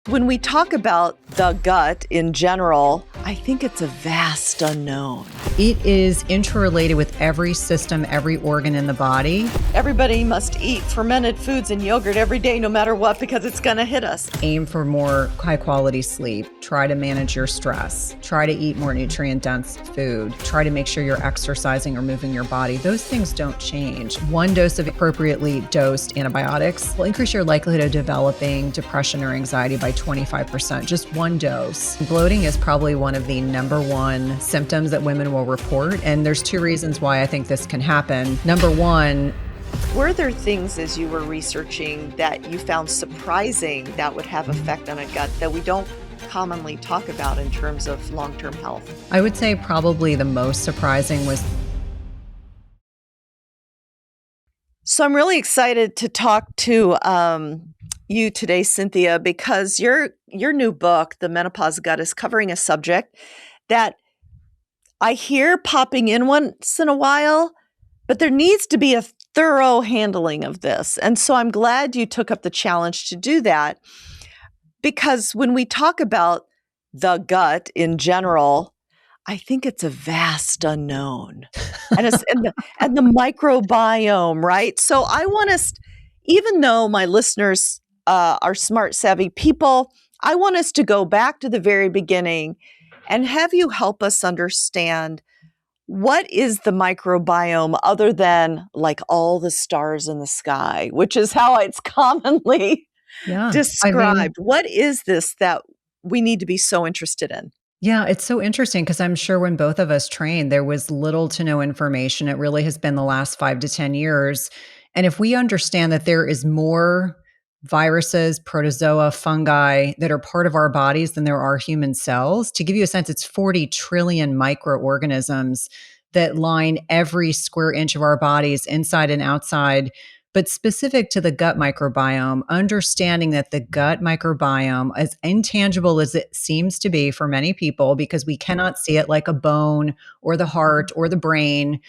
When we talk about the gut in general, I think it's a vast unknown. It is interrelated with every system, every organ in the body. Everybody must eat fermented foods and yogurt every day, no matter what, because it's going to hit us. Aim for more high quality sleep. Try to manage your stress. Try to eat more nutrient dense food. Try to make sure you're exercising or moving your body. Those things don't change. One dose of appropriately dosed antibiotics will increase your likelihood of developing depression or anxiety by 25%, just one dose. Bloating is probably one of the number one symptoms that women will report. And there's two reasons why I think this can happen. Number one, were there things as you were researching that you found surprising that would have effect on a gut that we don't commonly talk about in terms of long-term health? I would say probably the most surprising was. So I'm really excited to talk to you today, Cynthia, because your new book, The Menopause Gut, is covering a subject that I hear popping in once in a while, but there needs to be a thorough handling of this. And so I'm glad you took up the challenge to do that, because when we talk about the gut in general, I think it's a vast unknown and the microbiome, right? So I want us, even though my listeners are smart, savvy people, I want us to go back to the very beginning and have you help us understand what is the microbiome other than like all the stars in the sky, which is how it's commonly described. What is this that we need to be so interested in? Yeah, it's so interesting because I'm sure when both of us trained, there was little to no information. It really has been the last 5 to 10 years. And if we understand that there is more viruses, protozoa, fungi that are part of our bodies than there are human cells, to give you a sense, it's 40 trillion microorganisms that line every square inch of our bodies inside and outside. But specific to the gut microbiome, understanding that the gut microbiome, as intangible as it seems to be for many people, because we cannot see it like a bone or the heart or the brain,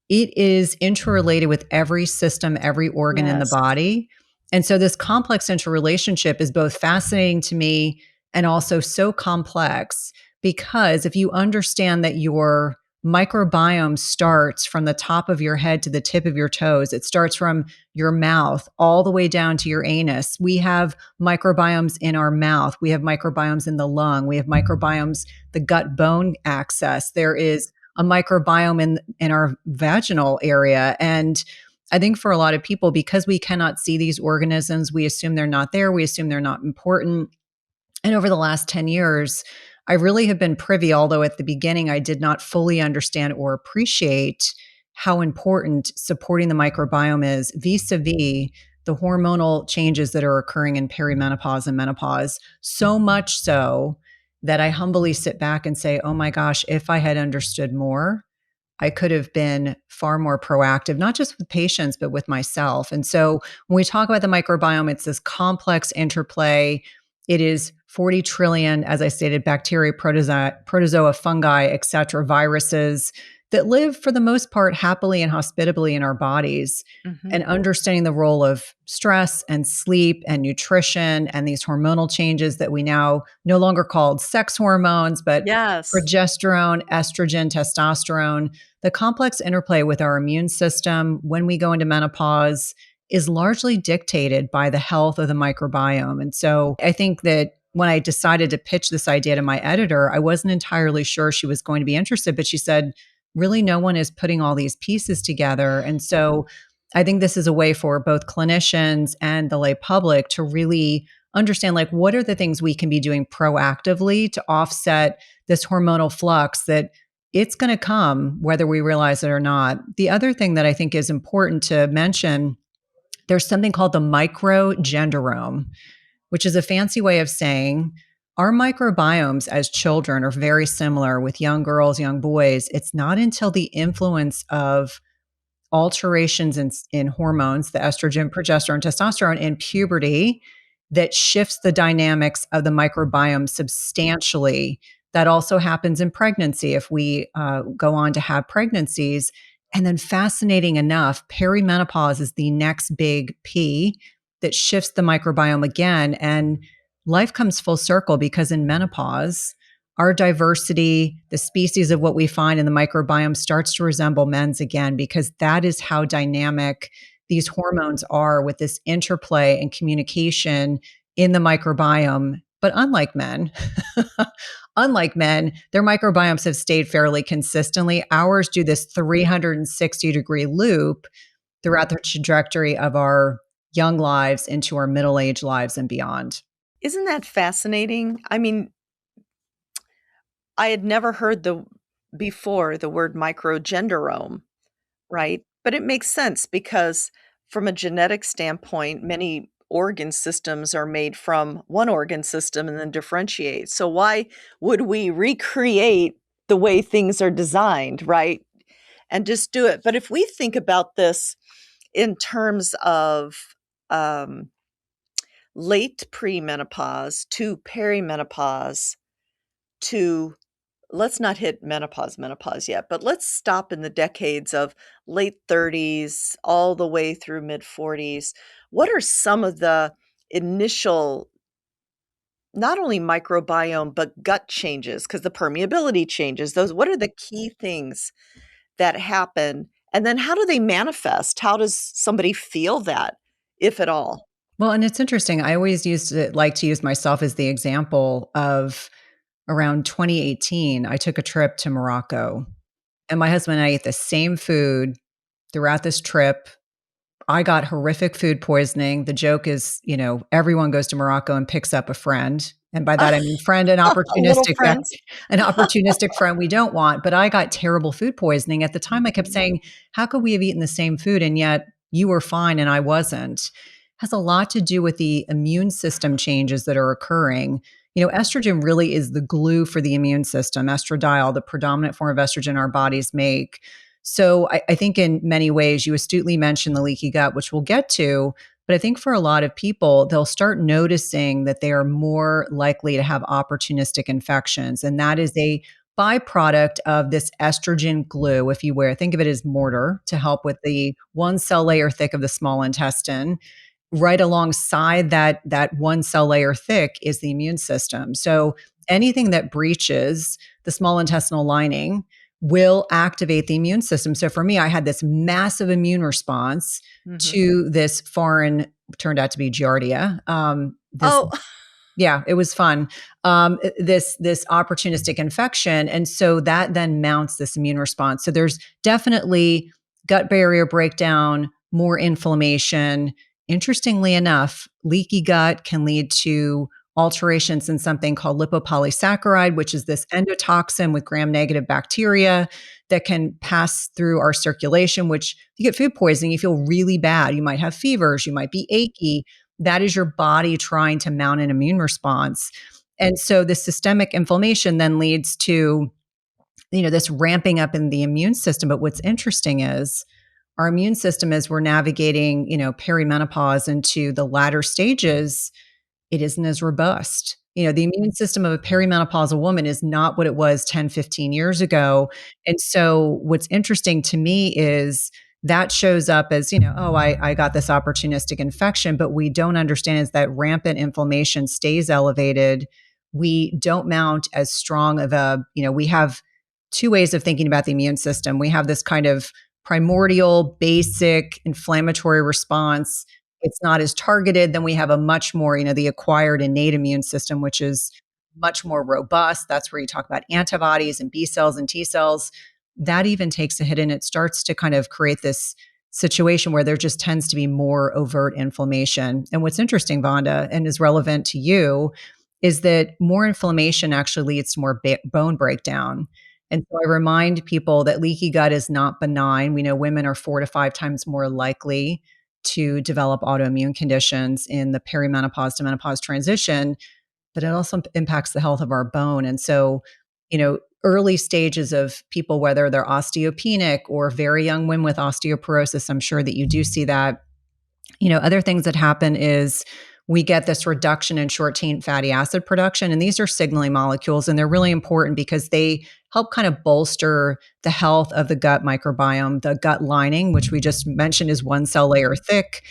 it is interrelated with every system, every organ in the body. And so this complex interrelationship is both fascinating to me and also so complex, because if you understand that your microbiome starts from the top of your head to the tip of your toes. It starts from your mouth all the way down to your anus. We have microbiomes in our mouth. We have microbiomes in the lung. We have microbiomes, the gut bone axis. There is a microbiome in our vaginal area. And I think for a lot of people, because we cannot see these organisms, we assume they're not there. We assume they're not important. And over the last 10 years, I really have been privy, although at the beginning I did not fully understand or appreciate how important supporting the microbiome is vis-a-vis the hormonal changes that are occurring in perimenopause and menopause. So much so that I humbly sit back and say, oh my gosh, if I had understood more, I could have been far more proactive, not just with patients, but with myself. And so when we talk about the microbiome, it's this complex interplay. It is 40 trillion, as I stated, bacteria, protozoa, fungi, et cetera, viruses that live for the most part happily and hospitably in our bodies. Mm-hmm. And understanding the role of stress and sleep and nutrition and these hormonal changes that we now no longer called sex hormones, but progesterone, estrogen, testosterone, the complex interplay with our immune system when we go into menopause is largely dictated by the health of the microbiome. And so I think that when I decided to pitch this idea to my editor, I wasn't entirely sure she was going to be interested, but she said, really, no one is putting all these pieces together. And so I think this is a way for both clinicians and the lay public to really understand, like, what are the things we can be doing proactively to offset this hormonal flux that it's going to come, whether we realize it or not. The other thing that I think is important to mention, there's something called the microgenderome, which is a fancy way of saying our microbiomes as children are very similar with young girls, young boys. It's not until the influence of alterations in hormones, the estrogen, progesterone, testosterone in puberty, that shifts the dynamics of the microbiome substantially. That also happens in pregnancy if we go on to have pregnancies. And then fascinating enough, perimenopause is the next big P that shifts the microbiome again. And life comes full circle because in menopause, our diversity, the species of what we find in the microbiome starts to resemble men's again, because that is how dynamic these hormones are with this interplay and communication in the microbiome. But unlike men, unlike men, their microbiomes have stayed fairly consistently. Ours do this 360-degree loop throughout the trajectory of our young lives into our middle age lives and beyond. Isn't that fascinating? I mean, I had never heard the word microgenderome, right? But it makes sense because from a genetic standpoint, many organ systems are made from one organ system and then differentiate. So why would we recreate the way things are designed, right? And just do it. But if we think about this in terms of um, late premenopause to perimenopause to, let's not hit menopause yet, but let's stop in the decades of late 30s all the way through mid 40s. What are some of the initial, not only microbiome, but gut changes? Because the permeability changes. Those, what are the key things that happen? And then how do they manifest? How does somebody feel that, if at all? Well, and it's interesting. I always like to use myself as the example of around 2018, I took a trip to Morocco, and my husband and I ate the same food throughout this trip. I got horrific food poisoning. The joke is, everyone goes to Morocco and picks up a friend. And by that I mean friend, an Little opportunistic friends. an opportunistic friend we don't want. But I got terrible food poisoning. At the time I kept saying, how could we have eaten the same food and yet you were fine and I wasn't? Has a lot to do with the immune system changes that are occurring. Estrogen really is the glue for the immune system. Estradiol, the predominant form of estrogen our bodies make. So I think in many ways, you astutely mentioned the leaky gut, which we'll get to. But I think for a lot of people, they'll start noticing that they are more likely to have opportunistic infections. And that is a byproduct of this estrogen glue, if you will. Think of it as mortar to help with the one cell layer thick of the small intestine. Right alongside that one cell layer thick is the immune system. So anything that breaches the small intestinal lining will activate the immune system. So for me, I had this massive immune response Mhm. to this foreign, turned out to be Giardia. This Oh, Yeah, it was fun. This opportunistic infection, and so that then mounts this immune response. So there's definitely gut barrier breakdown, more inflammation. Interestingly enough, leaky gut can lead to alterations in something called lipopolysaccharide, which is this endotoxin with gram-negative bacteria that can pass through our circulation. Which, if you get food poisoning, you feel really bad. You might have fevers, you might be achy. That is your body trying to mount an immune response. And so the systemic inflammation then leads to, this ramping up in the immune system. But what's interesting is our immune system, as we're navigating, perimenopause into the latter stages, it isn't as robust. The immune system of a perimenopausal woman is not what it was 10, 15 years ago. And so what's interesting to me is that shows up as, oh, I got this opportunistic infection, but we don't understand is that rampant inflammation stays elevated. We don't mount as strong of we have two ways of thinking about the immune system. We have this kind of primordial, basic inflammatory response. It's not as targeted. Then we have a much more, the acquired innate immune system, which is much more robust. That's where you talk about antibodies and B cells and T cells. That even takes a hit and it starts to kind of create this situation where there just tends to be more overt inflammation. And what's interesting, Vonda, and is relevant to you, is that more inflammation actually leads to more bone breakdown. And so I remind people that leaky gut is not benign. We know women are 4 to 5 times more likely to develop autoimmune conditions in the perimenopause to menopause transition, but it also impacts the health of our bone. And so, early stages of people, whether they're osteopenic or very young women with osteoporosis, I'm sure that you do see that. Other things that happen is we get this reduction in short chain fatty acid production. And these are signaling molecules, and they're really important because they help kind of bolster the health of the gut microbiome. The gut lining, which we just mentioned, is one cell layer thick.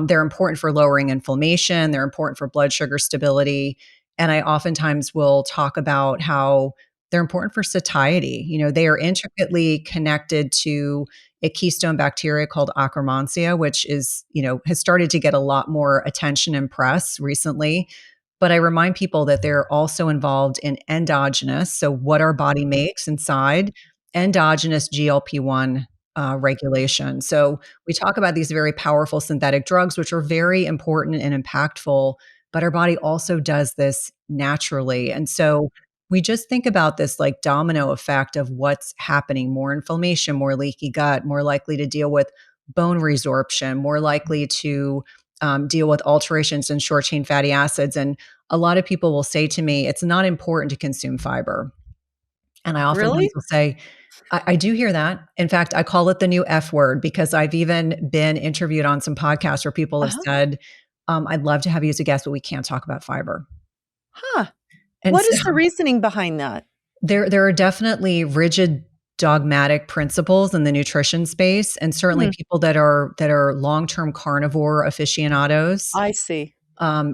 They're important for lowering inflammation. They're important for blood sugar stability. And I oftentimes will talk about how they're important for satiety. They are intricately connected to a keystone bacteria called Akkermansia, which has started to get a lot more attention and press recently. But I remind people that they're also involved in endogenous, so what our body makes inside, endogenous GLP-1 regulation. So we talk about these very powerful synthetic drugs, which are very important and impactful, but our body also does this naturally. And so we just think about this like domino effect of what's happening: more inflammation, more leaky gut, more likely to deal with bone resorption, more likely to deal with alterations in short chain fatty acids. And a lot of people will say to me, it's not important to consume fiber. And I oftentimes Really? will say, I do hear that. In fact, I call it the new F word, because I've even been interviewed on some podcasts where people have Uh-huh. said, I'd love to have you as a guest, but we can't talk about fiber. Huh. And What so is the reasoning behind that? there are definitely rigid dogmatic principles in the nutrition space, and certainly Hmm, people that are long-term carnivore aficionados I see.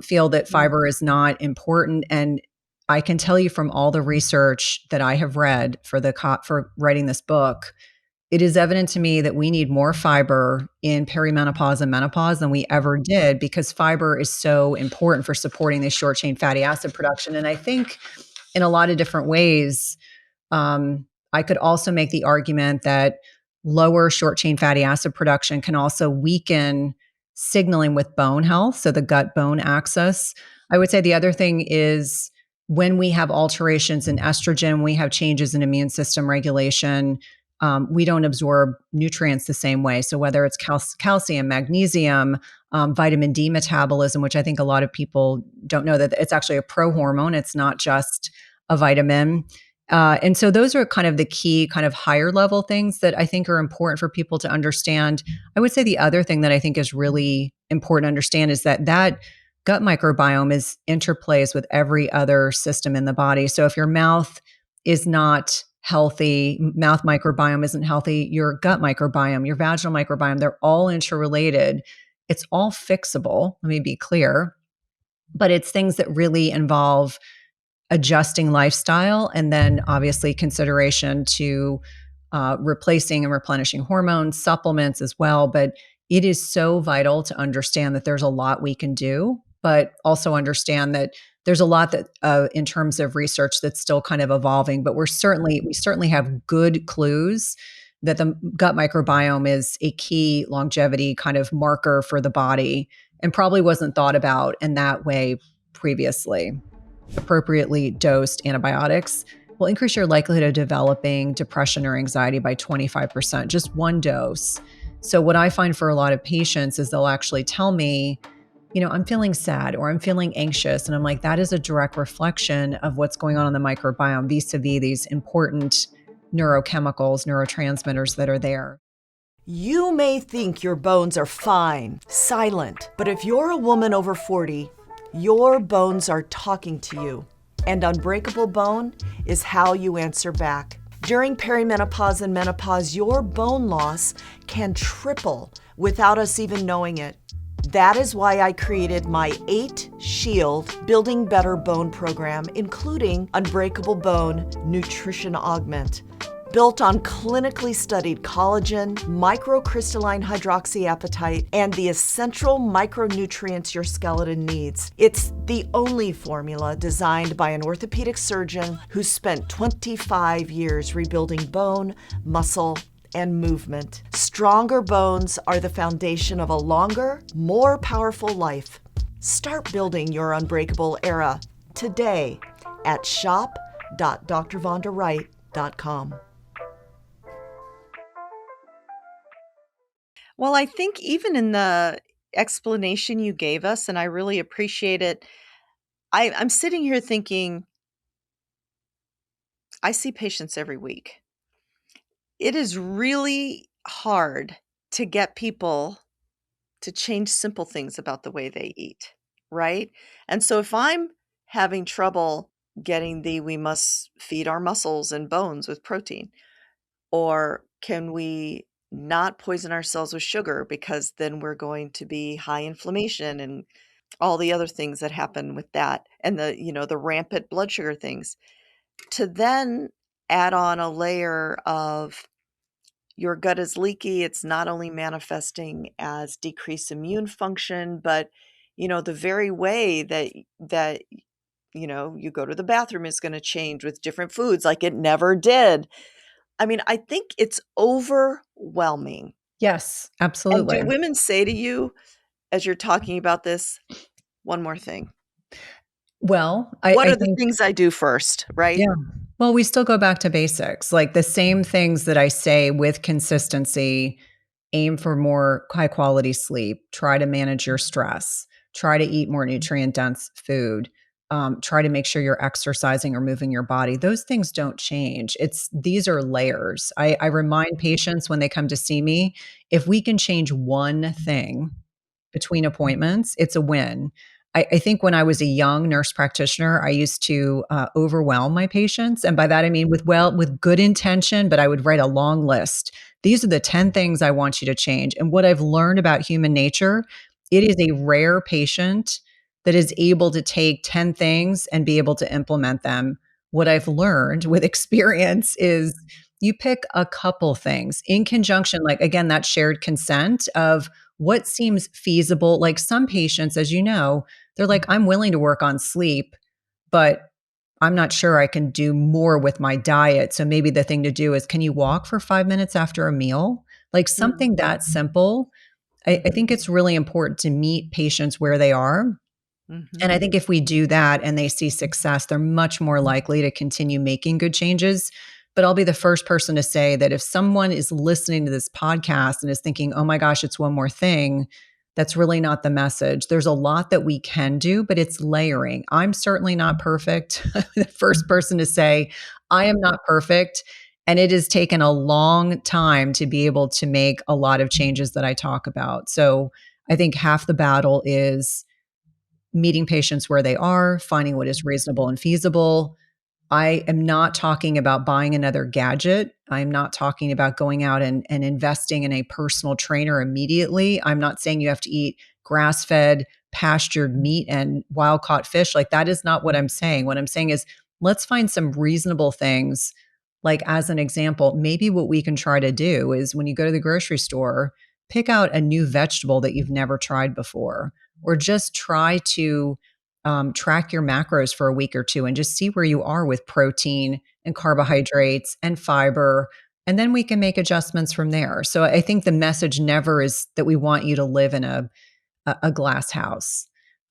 feel that Mm. fiber is not important. And I can tell you from all the research that I have read for writing this book, it is evident to me that we need more fiber in perimenopause and menopause than we ever did, because fiber is so important for supporting this short chain fatty acid production. And I think in a lot of different ways, I could also make the argument that lower short chain fatty acid production can also weaken signaling with bone health, so the gut bone axis. I would say the other thing is, when we have alterations in estrogen, we have changes in immune system regulation. We don't absorb nutrients the same way. So whether it's calcium, magnesium, vitamin D metabolism, which I think a lot of people don't know, that it's actually a prohormone. It's not just a vitamin. And so those are kind of the key kind of higher level things that I think are important for people to understand. I would say the other thing that I think is really important to understand is that gut microbiome is interplays with every other system in the body. So if your mouth is not healthy, mouth microbiome isn't healthy, your gut microbiome, your vaginal microbiome, they're all interrelated. It's all fixable. Let me be clear. But it's things that really involve adjusting lifestyle, and then obviously consideration to replacing and replenishing hormones, supplements as well. But it is so vital to understand that there's a lot we can do, but also understand that there's a lot that in terms of research that's still kind of evolving. But we certainly have good clues that the gut microbiome is a key longevity kind of marker for the body, and probably wasn't thought about in that way previously. Appropriately dosed antibiotics will increase your likelihood of developing depression or anxiety by 25%, just one dose. So, what I find for a lot of patients is they'll actually tell me, I'm feeling sad or I'm feeling anxious. And I'm like, that is a direct reflection of what's going on in the microbiome vis a vis these important neurochemicals, neurotransmitters that are there. You may think your bones are fine, silent, but if you're a woman over 40, your bones are talking to you. And unbreakable bone is how you answer back. During perimenopause and menopause, your bone loss can triple without us even knowing it. That is why I created my 8 Shield Building Better Bone program, including Unbreakable Bone Nutrition Augment. Built on clinically studied collagen, microcrystalline hydroxyapatite, and the essential micronutrients your skeleton needs. It's the only formula designed by an orthopedic surgeon who spent 25 years rebuilding bone, muscle, and movement. Stronger bones are the foundation of a longer, more powerful life. Start building your unbreakable era today at shop.drvondawright.com. Well, I think even in the explanation you gave us, and I really appreciate it, I'm sitting here thinking, I see patients every week. It is really hard to get people to change simple things about the way they eat, right? And so if I'm having trouble getting we must feed our muscles and bones with protein, or can we not poison ourselves with sugar, because then we're going to be high inflammation and all the other things that happen with that, and the rampant blood sugar things. To then add on a layer of your gut is leaky, it's not only manifesting as decreased immune function, but the very way that you go to the bathroom is going to change with different foods like it never did. I mean, I think it's overwhelming. Yes, And do absolutely. women say to you as you're talking about this, one more thing? Well, What I are the think things I do first, right? yeah. Well, we still go back to basics, like the same things that I say with consistency. Aim for more high quality sleep, try to manage your stress, try to eat more nutrient dense food, try to make sure you're exercising or moving your body. Those things don't change. These are layers. I remind patients when they come to see me, if we can change one thing between appointments, it's a win. I think when I was a young nurse practitioner, I used to overwhelm my patients, and by that I mean with good intention, but I would write a long list. These are the 10 things I want you to change. And what I've learned about human nature, it is a rare patient that is able to take 10 things and be able to implement them. What I've learned with experience is you pick a couple things in conjunction, like again, that shared consent of what seems feasible. Like some patients, as you know, they're like, I'm willing to work on sleep, but I'm not sure I can do more with my diet. So maybe the thing to do is, can you walk for 5 minutes after a meal? Like Mm, something that simple. I mhm, think it's really important to meet patients where they are. mhm, And I think if we do that and they see success, they're much more likely to continue making good changes. But I'll be the first person to say that if someone is listening to this podcast and is thinking, oh my gosh, it's one more thing, that's really not the message. There's a lot that we can do, but it's layering. I'm certainly not perfect. I'm the first person to say, I am not perfect. And it has taken a long time to be able to make a lot of changes that I talk about. So I think half the battle is meeting patients where they are, finding what is reasonable and feasible. I am not talking about buying another gadget. I'm not talking about going out and investing in a personal trainer immediately. I'm not saying you have to eat grass fed, pastured meat and wild caught fish. Like, that is not what I'm saying. What I'm saying is, let's find some reasonable things. Like, as an example, maybe what we can try to do is when you go to the grocery store, pick out a new vegetable that you've never tried before, or just try to track your macros for a week or two and just see where you are with protein and carbohydrates and fiber. And then we can make adjustments from there. So I think the message never is that we want you to live in a glass house,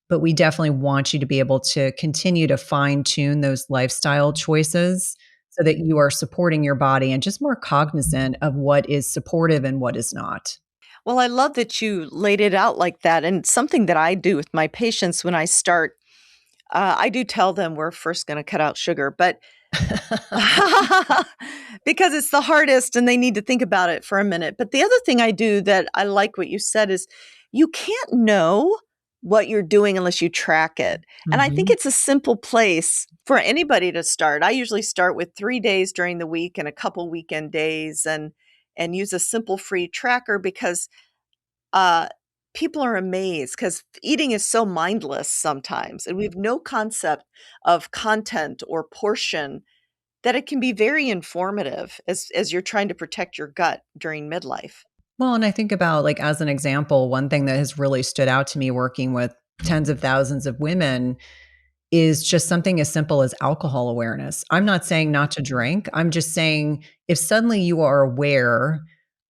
but we definitely want you to be able to continue to fine tune those lifestyle choices so that you are supporting your body and just more cognizant of what is supportive and what is not. Well, I love that you laid it out like that, and something that I do with my patients when I start, I do tell them we're first gonna cut out sugar, but because it's the hardest and they need to think about it for a minute. But the other thing I do that I like what you said is you can't know what you're doing unless you track it. And I think Mhm. it's a simple place for anybody to start. I usually start with 3 days during the week and a couple weekend days, and use a simple free tracker, because uh, people are amazed because eating is so mindless sometimes, and we have no concept of content or portion, that it can be very informative as you're trying to protect your gut during midlife. Well, and I think about, like, as an example, one thing that has really stood out to me working with tens of thousands of women is just something as simple as alcohol awareness. I'm not saying not to drink. I'm just saying if suddenly you are aware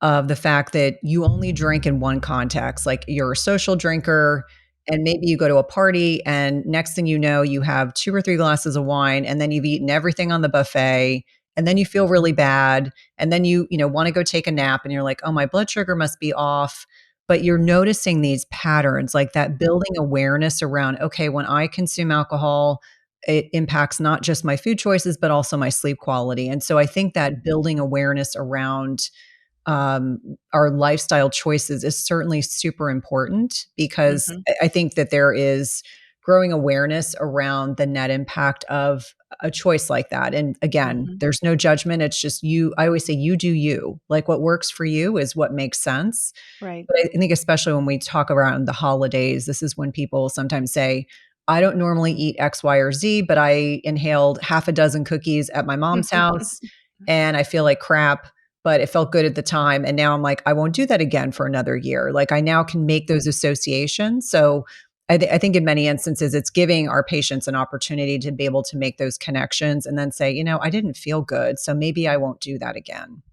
of the fact that you only drink in one context, like you're a social drinker and maybe you go to a party and next thing you know, you have 2 or 3 glasses of wine and then you've eaten everything on the buffet and then you feel really bad and then you want to go take a nap and you're like, "Oh, my blood sugar must be off." But you're noticing these patterns, like that building awareness around, okay, when I consume alcohol, it impacts not just my food choices, but also my sleep quality. And so I think that building awareness around um, our lifestyle choices is certainly super important because Mhm. I think that there is growing awareness around the net impact of a choice like that. And again, Mhm. there's no judgment. It's just you. I always say, you do you. Like what works for you is what makes sense. Right. But I think especially when we talk around the holidays, this is when people sometimes say, I don't normally eat X, Y, or Z, but I inhaled half a dozen cookies at my mom's house and I feel like crap, but it felt good at the time. And now I'm like, I won't do that again for another year. Like I now can make those associations. So I think in many instances, it's giving our patients an opportunity to be able to make those connections and then say, I didn't feel good. So maybe I won't do that again.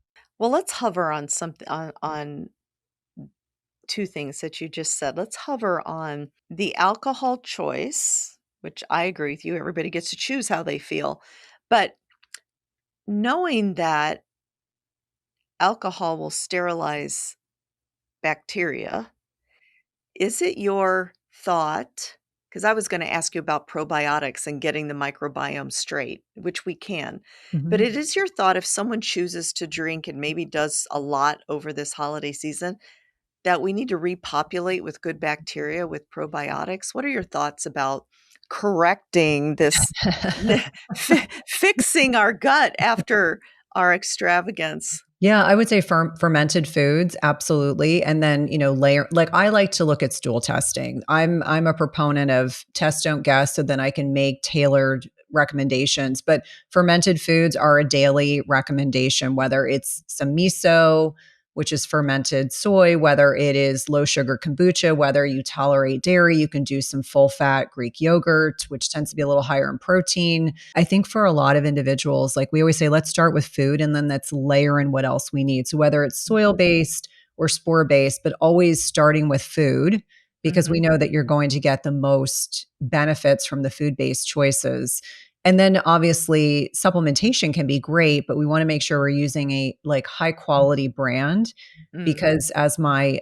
Well, let's hover on something on 2 things that you just said. Let's hover on the alcohol choice, which I agree with you, everybody gets to choose how they feel. But knowing that alcohol will sterilize bacteria, is it your thought, because I was gonna ask you about probiotics and getting the microbiome straight, which we can, but Mhm. it is your thought if someone chooses to drink and maybe does a lot over this holiday season, that we need to repopulate with good bacteria with probiotics? What are your thoughts about correcting this fixing our gut after our extravagance? Yeah, I would say fermented foods, absolutely. And then, layer like I like to look at stool testing. I'm a proponent of test don't guess so then I can make tailored recommendations. But fermented foods are a daily recommendation, whether it's some miso, which is fermented soy, whether it is low sugar kombucha, whether you tolerate dairy, you can do some full fat Greek yogurt, which tends to be a little higher in protein. I think for a lot of individuals, like we always say, let's start with food and then let's layer in what else we need. So whether it's soil based or spore based, but always starting with food because we Mhm, know that you're going to get the most benefits from the food based choices. And then obviously supplementation can be great, but we want to make sure we're using a like high quality brand mm, because as my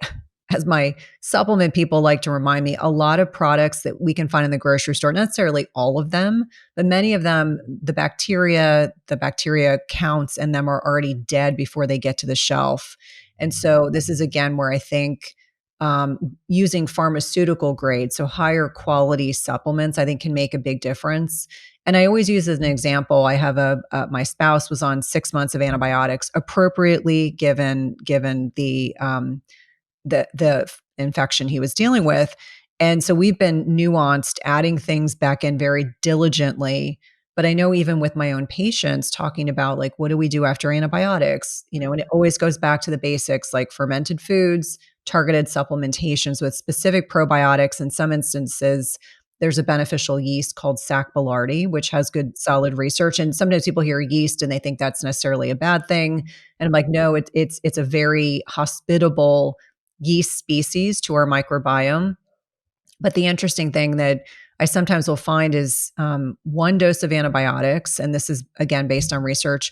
supplement people like to remind me, a lot of products that we can find in the grocery store, not necessarily all of them, but many of them, the bacteria counts in them are already dead before they get to the shelf. And so this is again where I think using pharmaceutical grade, so higher quality supplements, I think can make a big difference. And I always use as an example, I have my spouse was on 6 months of antibiotics, appropriately given the infection he was dealing with. And so we've been nuanced, adding things back in very diligently. But I know even with my own patients, talking about like, what do we do after antibiotics? And it always goes back to the basics like fermented foods, targeted supplementations with specific probiotics. In some instances, there's a beneficial yeast called Sac boulardii, which has good solid research. And sometimes people hear yeast and they think that's necessarily a bad thing. And I'm like, no, it's a very hospitable yeast species to our microbiome. But the interesting thing that I sometimes will find is one dose of antibiotics, and this is again based on research,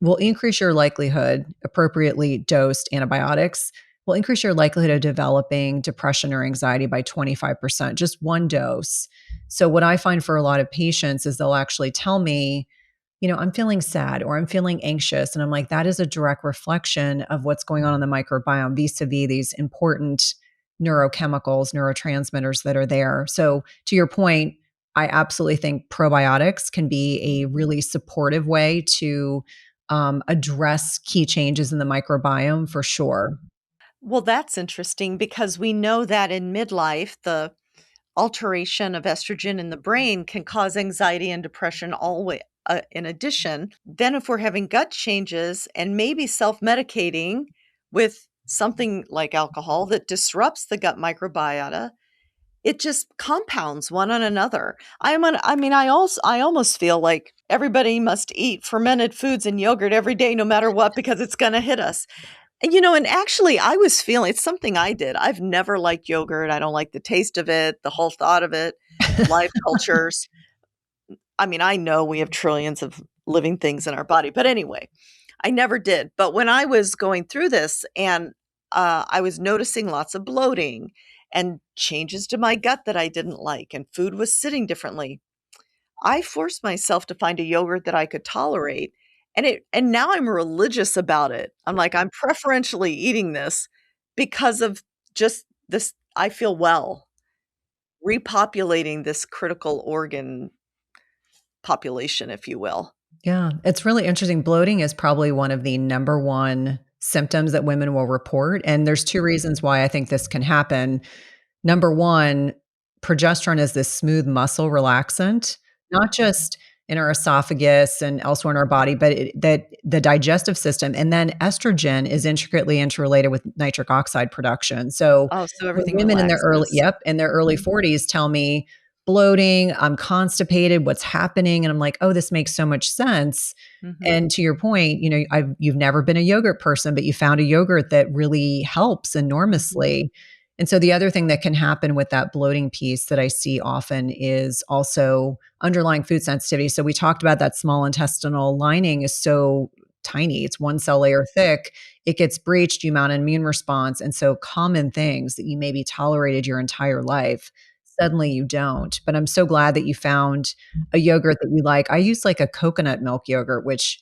will increase your likelihood, appropriately dosed antibiotics, will increase your likelihood of developing depression or anxiety by 25%, just one dose. So, what I find for a lot of patients is they'll actually tell me, I'm feeling sad or I'm feeling anxious. And I'm like, that is a direct reflection of what's going on in the microbiome vis a vis these important neurochemicals, neurotransmitters that are there. So, to your point, I absolutely think probiotics can be a really supportive way to address key changes in the microbiome for sure. well, that's interesting because we know that in midlife, the alteration of estrogen in the brain can cause anxiety and depression always. In addition, then if we're having gut changes and maybe self-medicating with something like alcohol that disrupts the gut microbiota, it just compounds one on another. I almost feel like everybody must eat fermented foods and yogurt every day no matter what because it's going to hit us. And actually, I was feeling it's something I did. I've never liked yogurt. I don't like the taste of it, the whole thought of it, live cultures. I mean, I know we have trillions of living things in our body, but anyway, I never did. But when I was going through this and I was noticing lots of bloating and changes to my gut that I didn't like, and food was sitting differently, I forced myself to find a yogurt that I could tolerate, and now I'm religious about it. I'm like, I'm preferentially eating this because of just this I feel well, repopulating this critical organ population, if you will. Yeah, it's really interesting. Bloating is probably one of the number one symptoms that women will report, and there's 2 reasons why I think this can happen. Number 1, progesterone is this smooth muscle relaxant, not just in our esophagus and elsewhere in our body, but that the digestive system, and then estrogen is intricately interrelated with nitric oxide production. So, Oh, so when everything women in their early relaxes. yep, in their early 40s tell me, "Bloating, I'm constipated, what's happening?" And I'm like, "Oh, this makes so much sense." Mhm, And to your point, you've never been a yogurt person, but you found a yogurt that really helps mhm, enormously. And so the other thing that can happen with that bloating piece that I see often is also underlying food sensitivity. So we talked about that small intestinal lining is so tiny, it's one cell layer thick. It gets breached, you mount an immune response. And so common things that you maybe tolerated your entire life, suddenly you don't. But I'm so glad that you found a yogurt that you like. I use like a coconut milk yogurt, which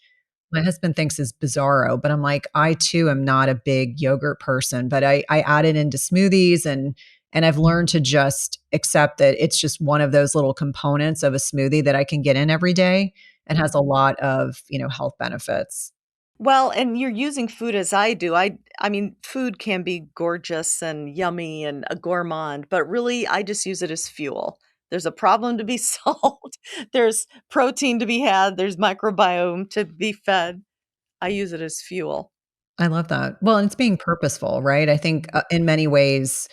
my husband thinks is bizarro, but I'm like, I too am not a big yogurt person, but I add it into smoothies and I've learned to just accept that it's just one of those little components of a smoothie that I can get in every day and has a mhm. lot of, health benefits. Well, and you're using food as I do. I mean, food can be gorgeous and yummy and a gourmand, but really I just use it as fuel. There's a problem to be solved. There's protein to be had. There's microbiome to be fed. I use it as fuel. I love that. Well, and it's being purposeful, right? I think in many ways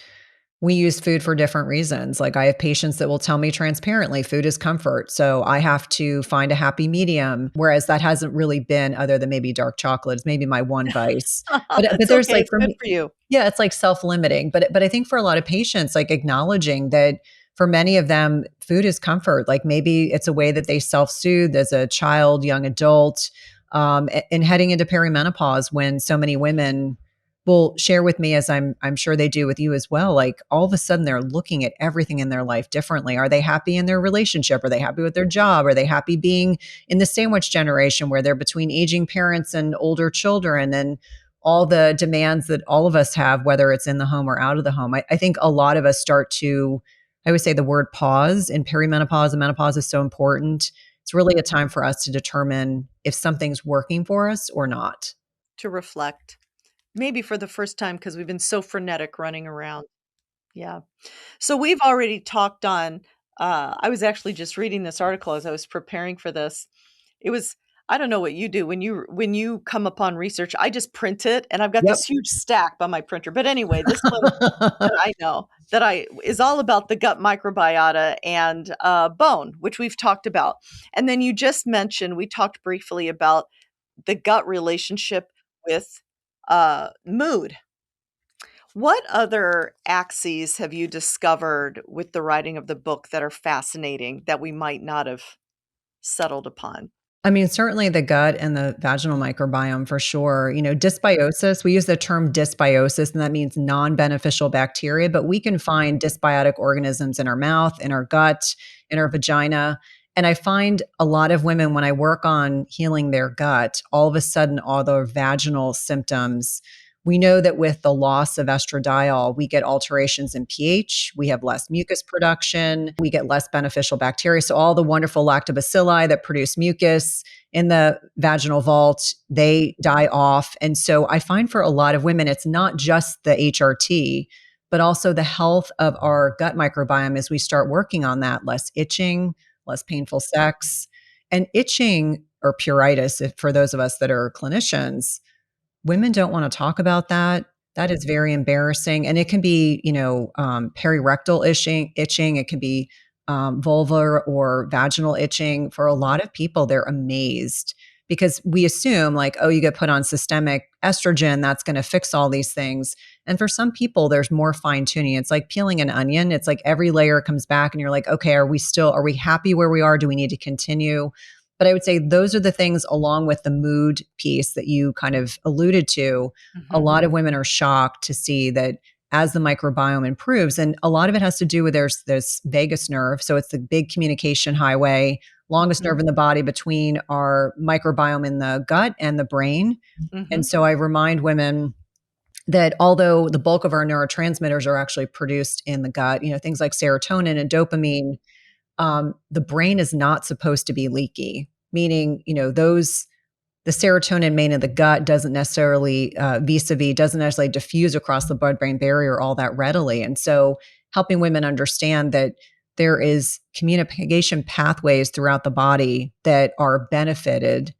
we use food for different reasons. Like I have patients that will tell me transparently food is comfort. So I have to find a happy medium. Whereas that hasn't really been other than maybe dark chocolate is maybe my one vice. But It's there's okay. like It's for good me, for you. yeah, it's like self-limiting. But I think for a lot of patients, like acknowledging that for many of them, food is comfort. Like maybe it's a way that they self-soothe as a child, young adult, and heading into perimenopause when so many women will share with me, as I'm sure they do with you as well, like all of a sudden they're looking at everything in their life differently. Are they happy in their relationship? Are they happy with their job? Are they happy being in the sandwich generation where they're between aging parents and older children and all the demands that all of us have, whether it's in the home or out of the home? I think a lot of us start to, I would say the word pause in perimenopause and menopause is so important. It's really a time for us to determine if something's working for us or not. To reflect. Maybe for the first time because we've been so frenetic running around. Yeah. So we've already talked on I was actually just reading this article as I was preparing for this. It was I don't know what you do when you come upon research, I just print it and I've got Yep. this huge stack by my printer. But anyway, this one that I know that I is all about the gut microbiota and bone, which we've talked about. And then you just mentioned we talked briefly about the gut relationship with mood. What other axes have you discovered with the writing of the book that are fascinating that we might not have settled upon? I mean, certainly the gut and the vaginal microbiome for sure. Dysbiosis, we use the term dysbiosis, and that means non beneficial bacteria, but we can find dysbiotic organisms in our mouth, in our gut, in our vagina. And I find a lot of women, when I work on healing their gut, all of a sudden, all their vaginal symptoms. We know that with the loss of estradiol, we get alterations in pH, we have less mucus production, we get less beneficial bacteria. So, all the wonderful lactobacilli that produce mucus in the vaginal vault, they die off. And so, I find for a lot of women, it's not just the HRT, but also the health of our gut microbiome as we start working on that less itching, less painful sex. And itching or pruritus, for those of us that are clinicians, women don't wanna talk about that. That is very embarrassing, and it can be, perirectal itching, it can be, vulvar or vaginal itching. For a lot of people, they're amazed because we assume like, "Oh, you get put on systemic estrogen, that's gonna fix all these things." And for some people, there's more fine-tuning. It's like peeling an onion. It's like every layer comes back and you're like, "Okay, are we happy where we are? Do we need to continue?" But I would say those are the things along with the mood piece that you kind of alluded to. A Mhm, lot of women are shocked to see that as the microbiome improves, and a lot of it has to do with there's this vagus nerve. So it's the big communication highway, longest mhm, nerve in the body between our microbiome in the gut and the brain. And mhm, so I remind women that although the bulk of our neurotransmitters are actually produced in the gut, things like serotonin and dopamine, the brain is not supposed to be leaky, meaning, the serotonin main in the gut doesn't necessarily, vis-a-vis, doesn't necessarily diffuse across the blood-brain barrier all that readily. And so helping women understand that there is communication pathways throughout the body that are benefited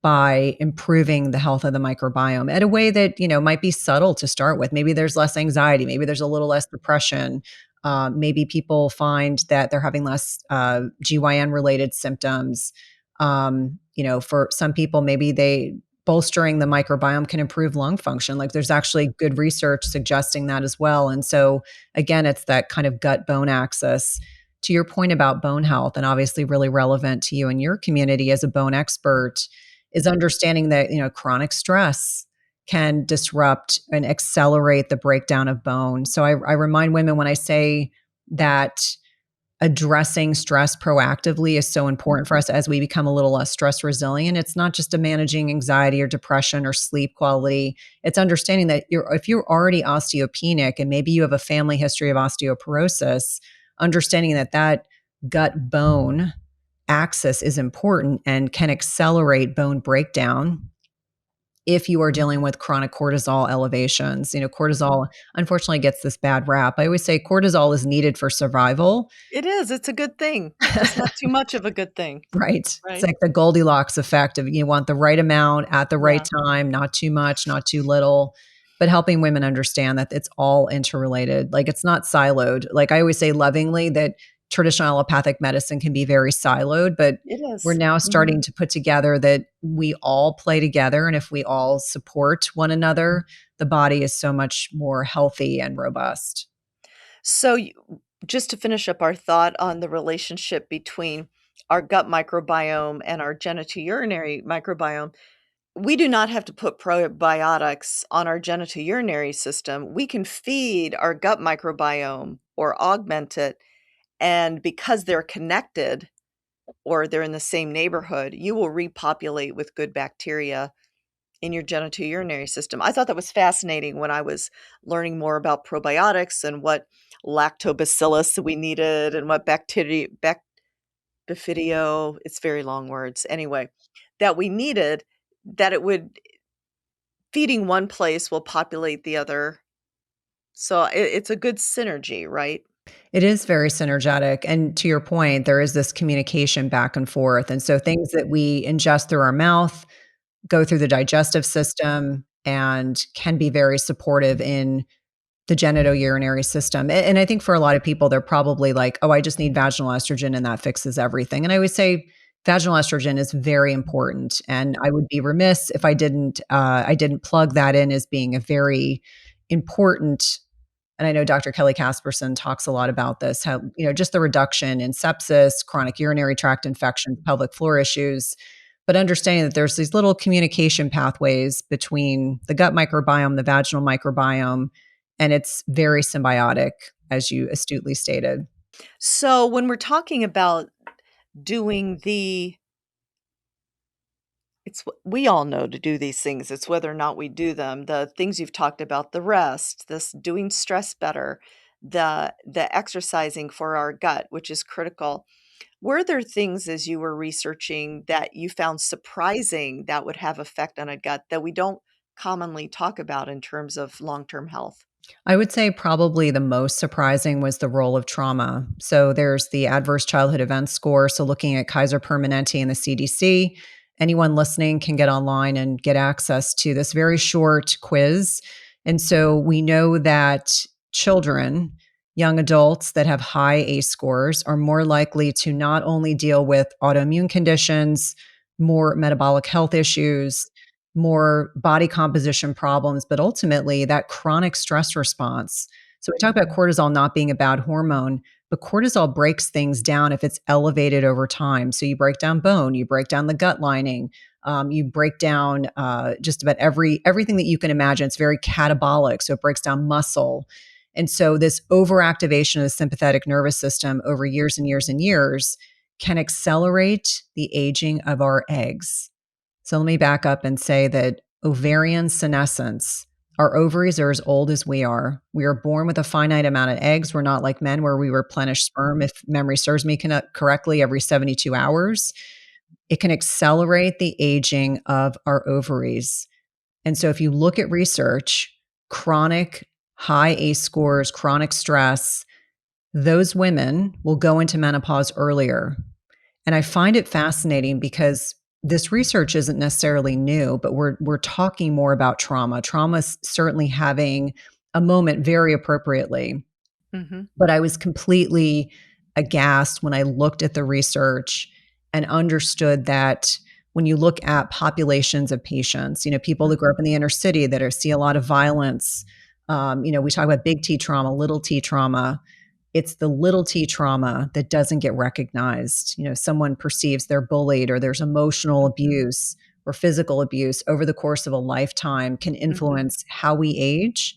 by improving the health of the microbiome at a way that, might be subtle to start with. Maybe there's less anxiety, maybe there's a little less depression. Maybe people find that they're having less GYN related symptoms. For some people, maybe they bolstering the microbiome can improve lung function. Like there's actually good research suggesting that as well. And so again, it's that kind of gut bone axis. To your point about bone health, and obviously really relevant to you and your community as a bone expert, is understanding that, chronic stress can disrupt and accelerate the breakdown of bone. So I remind women when I say that addressing stress proactively is so important for us as we become a little less stress resilient. It's not just a managing anxiety or depression or sleep quality. It's understanding that if you're already osteopenic and maybe you have a family history of osteoporosis, understanding that gut bone axis is important and can accelerate bone breakdown if you are dealing with chronic cortisol elevations. Cortisol unfortunately gets this bad rap. I always say cortisol is needed for survival. It is, it's a good thing, just not too much of a good thing, Right. It's right? like the Goldilocks effect of you want the right amount at the right Yeah, time, not too much, not too little, but helping women understand that it's all interrelated. Like it's not siloed. Like I always say lovingly that traditional allopathic medicine can be very siloed, but it we're is. now Mhm. starting to put together that we all play together. And if we all support one another, the body is so much more healthy and robust. So, just to finish up our thought on the relationship between our gut microbiome and our genitourinary microbiome, we do not have to put probiotics on our genitourinary system. We can feed our gut microbiome or augment it. And because they're connected or they're in the same neighborhood, you will repopulate with good bacteria in your genitourinary system. I thought that was fascinating when I was learning more about probiotics and what lactobacillus we needed and what bifidio, it's very long words. Anyway, that we needed, that it would feeding one place will populate the other. So it's a good synergy, right? It is very synergetic. And to your point, there is this communication back and forth. And so things that we ingest through our mouth go through the digestive system and can be very supportive in the genitourinary system. And I think for a lot of people, they're probably like, oh, I just need vaginal estrogen and that fixes everything. And I would say vaginal estrogen is very important. And I would be remiss if I didn't plug that in as being a very important. And I know Dr. Kelly Casperson talks a lot about this, how, just the reduction in sepsis, chronic urinary tract infections, pelvic floor issues, but understanding that there's these little communication pathways between the gut microbiome, the vaginal microbiome, and it's very symbiotic, as you astutely stated. So when we're talking about doing we all know to do these things. It's whether or not we do them. The things you've talked about, the rest, this doing stress better, the exercising for our gut, which is critical. Were there things as you were researching that you found surprising that would have effect on a gut that we don't commonly talk about in terms of long-term health? I would say probably the most surprising was the role of trauma. So there's the adverse childhood event score. So looking at Kaiser Permanente and the CDC, anyone listening can get online and get access to this very short quiz. And so we know that children, young adults that have high ACE scores are more likely to not only deal with autoimmune conditions, more metabolic health issues, more body composition problems, but ultimately that chronic stress response. So we talk about cortisol not being a bad hormone, but cortisol breaks things down if it's elevated over time. So you break down bone, you break down the gut lining, you break down just about everything that you can imagine. It's very catabolic, so it breaks down muscle. And so this overactivation of the sympathetic nervous system over years and years and years can accelerate the aging of our eggs. So let me back up and say that ovarian senescence, Our ovaries are as old as we are. We are born with a finite amount of eggs. We're not like men where we replenish sperm, if memory serves me correctly, every 72 hours. It can accelerate the aging of our ovaries. And so if you look at research, chronic high ACE scores, chronic stress, those women will go into menopause earlier. And I find it fascinating because this research isn't necessarily new, but we're talking more about trauma. Trauma's certainly having a moment very appropriately. Mhm. But I was completely aghast when I looked at the research and understood that when you look at populations of patients, people that grow up in the inner city that see a lot of violence, we talk about big T trauma, little T trauma. It's the little T trauma that doesn't get recognized. Someone perceives they're bullied or there's emotional Mhm. abuse or physical abuse over the course of a lifetime can Mhm. influence how we age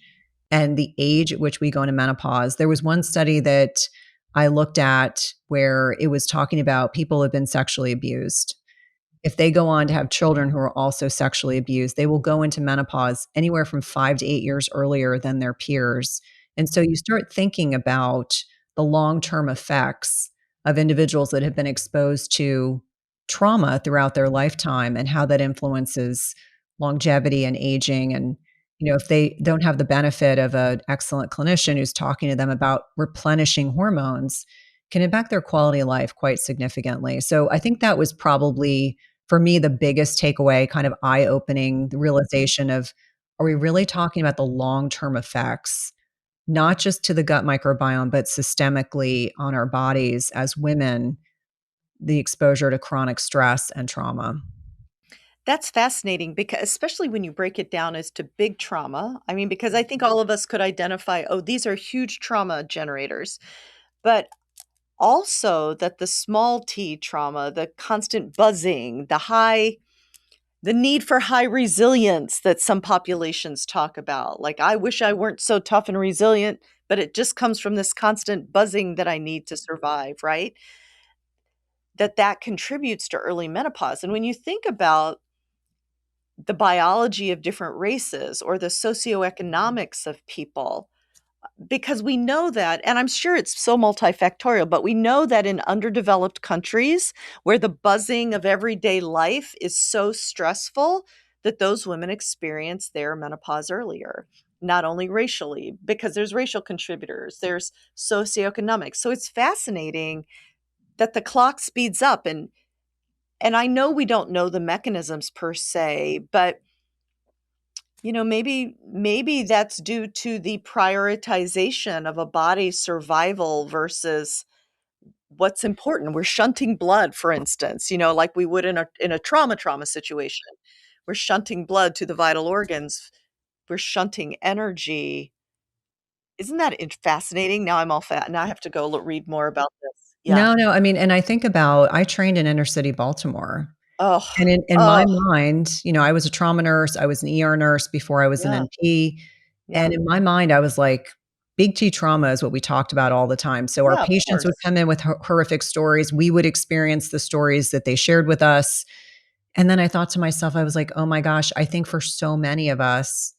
and the age at which we go into menopause. There was one study that I looked at where it was talking about people who have been sexually abused. If they go on to have children who are also sexually abused, they will go into menopause anywhere from 5 to 8 years earlier than their peers. And so you start thinking about the long-term effects of individuals that have been exposed to trauma throughout their lifetime and how that influences longevity and aging. And if they don't have the benefit of an excellent clinician who's talking to them about replenishing hormones, can impact their quality of life quite significantly. So I think that was probably for me, the biggest takeaway, kind of eye opening, the realization of are we really talking about the long term effects, not just to the gut microbiome, but systemically on our bodies as women, the exposure to chronic stress and trauma? That's fascinating because especially when you break it down as to big trauma. I mean, because I think all of us could identify, oh, these are huge trauma generators. But also that the small T trauma, the constant buzzing, the need for high resilience that some populations talk about. Like, I wish I weren't so tough and resilient, but it just comes from this constant buzzing that I need to survive, right? That contributes to early menopause. And when you think about the biology of different races or the socioeconomics of people, because we know that, and I'm sure it's so multifactorial, but we know that in underdeveloped countries where the buzzing of everyday life is so stressful that those women experience their menopause earlier, not only racially, because there's racial contributors, there's socioeconomic. So it's fascinating that the clock speeds up, and I know we don't know the mechanisms per se, but maybe that's due to the prioritization of a body's survival versus what's important. We're shunting blood, for instance, like we would in a trauma situation. We're shunting blood to the vital organs. We're shunting energy. Isn't that fascinating? Now I'm all fat. Now I have to go read more about this. Yeah. No, no. I mean, and I think about I trained in inner city Baltimore. Oh, And in my oh, mind, I was a trauma nurse, I was an ER nurse before I was an yeah, NP, yeah, and in my mind, I was like, big T trauma is what we talked about all the time. So our yeah, of patients would course. come in with horrific stories, we would experience the stories that they shared with us, and then I thought to myself, I was like, "Oh my gosh," I think for so many of us,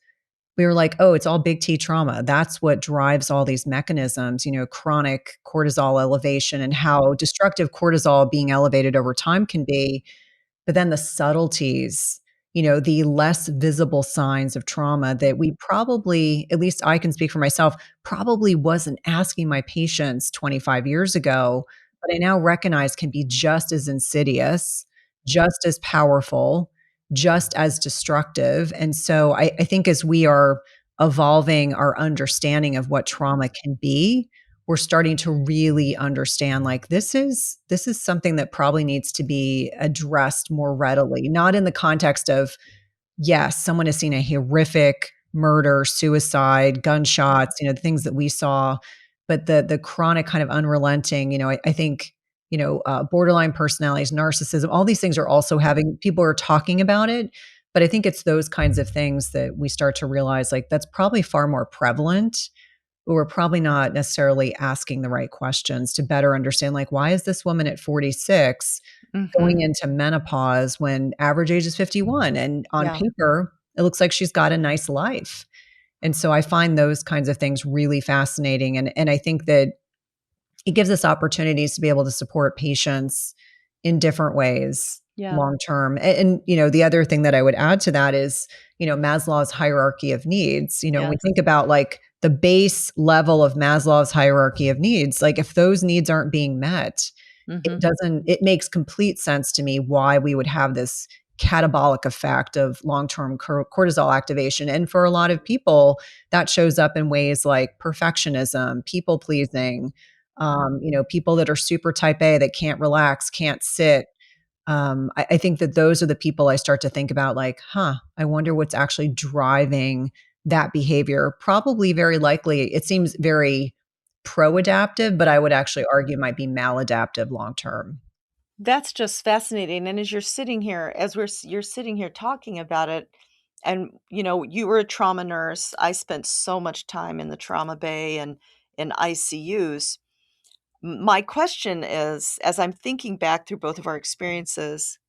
we were like, "Oh, it's all big T trauma. That's what drives all these mechanisms, chronic cortisol elevation and how destructive cortisol being elevated over time can be." But then the subtleties, the less visible signs of trauma that we probably, at least I can speak for myself, probably wasn't asking my patients 25 years ago, but I now recognize can be just as insidious, just as powerful, just as destructive. And so I think as we are evolving our understanding of what trauma can be, we're starting to really understand like this is something that probably needs to be addressed more readily, not in the context of yes, someone has seen a horrific murder, suicide, gunshots, the things that we saw, but the chronic kind of unrelenting, I think, borderline personalities, narcissism, all these things are also having people are talking about it. But I think it's those kinds of things that we start to realize like that's probably far more prevalent, but we're probably not necessarily asking the right questions to better understand like why is this woman at 46 going Mhm. into menopause when average age is 51 and on Yeah. paper it looks like she's got a nice life. And so I find those kinds of things really fascinating. And I think that it gives us opportunities to be able to support patients in different ways Yeah. long term. And the other thing that I would add to that is, Maslow's hierarchy of needs. We Yes. think about like the base level of Maslow's hierarchy of needs, like if those needs aren't being met, Mhm. it makes complete sense to me why we would have this catabolic effect of long-term cortisol activation. And for a lot of people, that shows up in ways like perfectionism, people pleasing, people that are super type A that can't relax, can't sit. I think that those are the people I start to think about like, I wonder what's actually driving that behavior. Probably very likely, it seems very pro-adaptive, but I would actually argue might be maladaptive long term. That's just fascinating, and as you're sitting here talking about it, and, you were a trauma nurse. I spent so much time in the trauma bay and in ICUs. My question is, as I'm thinking back through both of our experiences,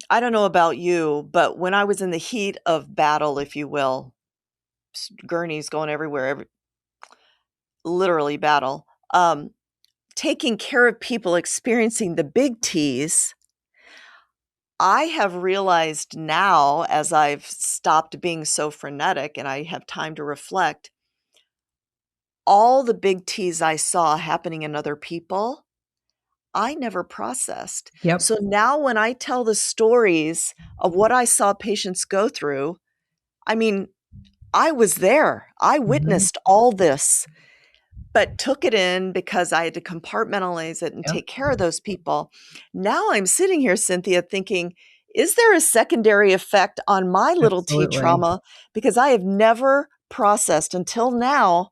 I don't know about you, but when I was in the heat of battle, if you will, gurneys going everywhere, literally battle, taking care of people experiencing the big T's, I have realized now, as I've stopped being so frenetic and I have time to reflect, all the big T's I saw happening in other people, I never processed. Yep. So now when I tell the stories of what I saw patients go through, I mean, I was there. I Mhm. witnessed all this, but took it in because I had to compartmentalize it and Yep. take care of those people. Now I'm sitting here, Cynthia, thinking, is there a secondary effect on my little T Absolutely. trauma? Because I have never processed until now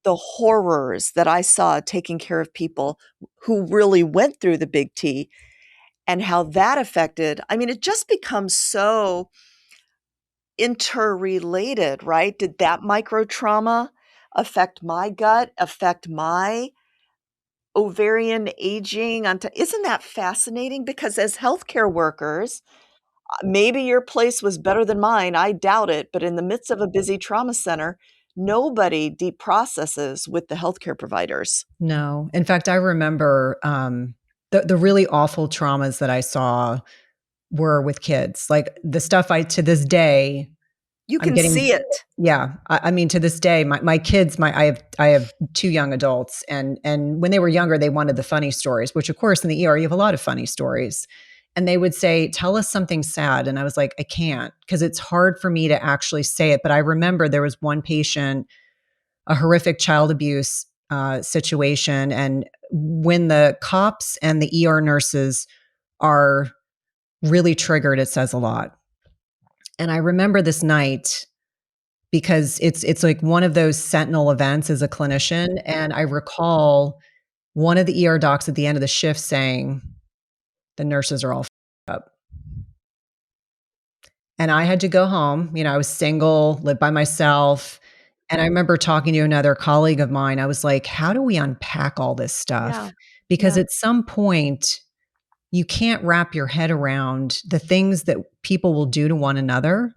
the horrors that I saw taking care of people who really went through the big T and how that affected. I mean, it just becomes so interrelated, right? Did that micro trauma affect my gut, affect my ovarian aging isn't that fascinating? Because as healthcare workers, maybe your place was better than mine, I doubt it, but in the midst of a busy trauma center, nobody deep processes with the healthcare providers. No. In fact, I remember the really awful traumas that I saw were with kids. Like the stuff I to this day You I'm can getting see it. yeah. I mean, to this day, my kids, I have two young adults, and when they were younger, they wanted the funny stories. Which, of course, in the ER, you have a lot of funny stories, and they would say, "Tell us something sad," and I was like, "I can't," because it's hard for me to actually say it. But I remember there was one patient, a horrific child abuse situation, and when the cops and the ER nurses are really triggered, it says a lot. And I remember this night because it's like one of those sentinel events as a clinician, and I recall one of the ER docs at the end of the shift saying, "The nurses are all up." And I had to go home, I was single, lived by myself, and I remember talking to another colleague of mine, I was like, "How do we unpack all this Yeah, stuff?" Because yeah. at some point, you can't wrap your head around the things that people will do to one another,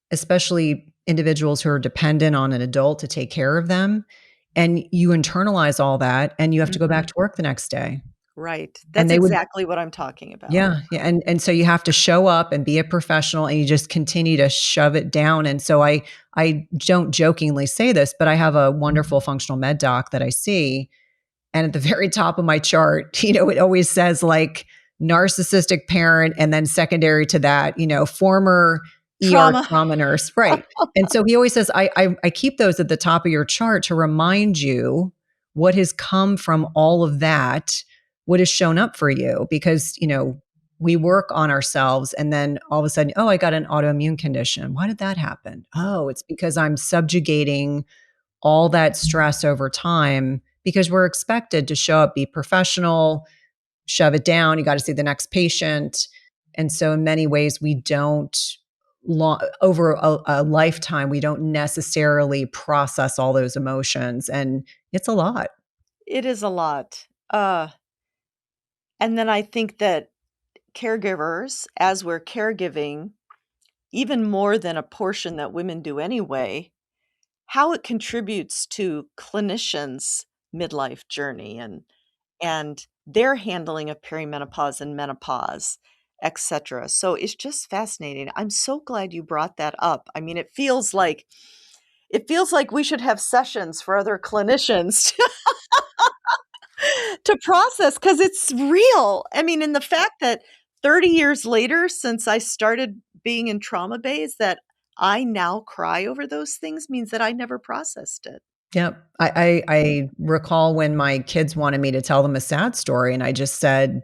especially individuals who are dependent on an adult to take care of them, and you internalize all that, and you have to go back Mhm. to work the next day. Right. And That's they would exactly what I'm talking about. yeah, yeah, and so you have to show up and be a professional, and you just continue to shove it down, and so I don't jokingly say this, but I have a wonderful functional med doc that I see, and at the very top of my chart, it always says like narcissistic parent, and then secondary to that, former ER Trauma. trauma nurse. Right. And so he always says, I keep those at the top of your chart to remind you what has come from all of that, what has shown up for you. Because, we work on ourselves and then all of a sudden, oh, I got an autoimmune condition. Why did that happen? Oh, it's because I'm subjugating all that stress over time because we're expected to show up, be professional, shove it down. You got to see the next patient. And so, in many ways, we don't, over a lifetime, we don't necessarily process all those emotions. And it's a lot. It is a lot. And then I think that caregivers, as we're caregiving, even more than a portion that women do anyway, how it contributes to clinicians' midlife journey and their handling of perimenopause and menopause, etc. So it's just fascinating. I'm so glad you brought that up. I mean, it feels like we should have sessions for other clinicians to process because it's real. I mean, and the fact that 30 years later, since I started being in trauma bays, that I now cry over those things means that I never processed it. Yep. I recall when my kids wanted me to tell them a sad story, and I just said,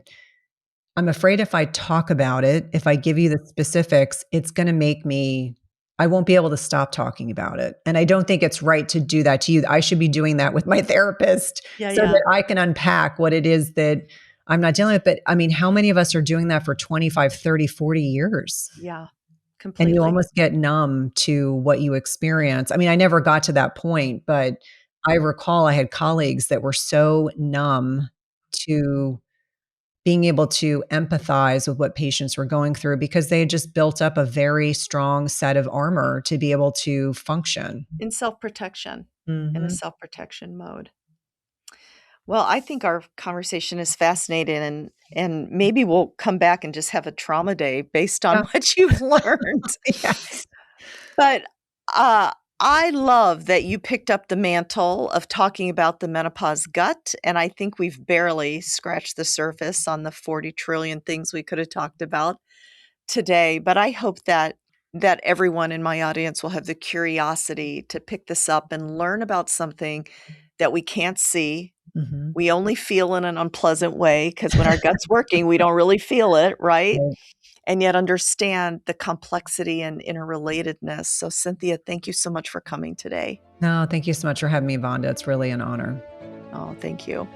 I'm afraid if I talk about it, if I give you the specifics, it's gonna make me I won't be able to stop talking about it, and I don't think it's right to do that to you. I should be doing that with my therapist Yeah, so yeah, that I can unpack what it is that I'm not dealing with, but, I mean, how many of us are doing that for 25, 30, 40 years? yeah, And you completely. almost get numb to what you experience. I mean, I never got to that point, but I recall I had colleagues that were so numb to being able to empathize with what patients were going through because they had just built up a very strong set of armor to be able to function. In self-protection, in a Mhm. self-protection mode. Well, I think our conversation is fascinating and maybe we'll come back and just have a trauma day based on Yeah. what you've learned. Yes. But, uh, I love that you picked up the mantle of talking about the menopause gut, and I think we've barely scratched the surface on the 40 trillion things we could have talked about today, but I hope that everyone in my audience will have the curiosity to pick this up and learn about something that we can't see. Mhm. We only feel in an unpleasant way because when our gut's working, we don't really feel it, right? Right. And yet understand the complexity and interrelatedness. So, Cynthia, thank you so much for coming today. No, thank you so much for having me, Vonda. It's really an honor. Oh, thank you.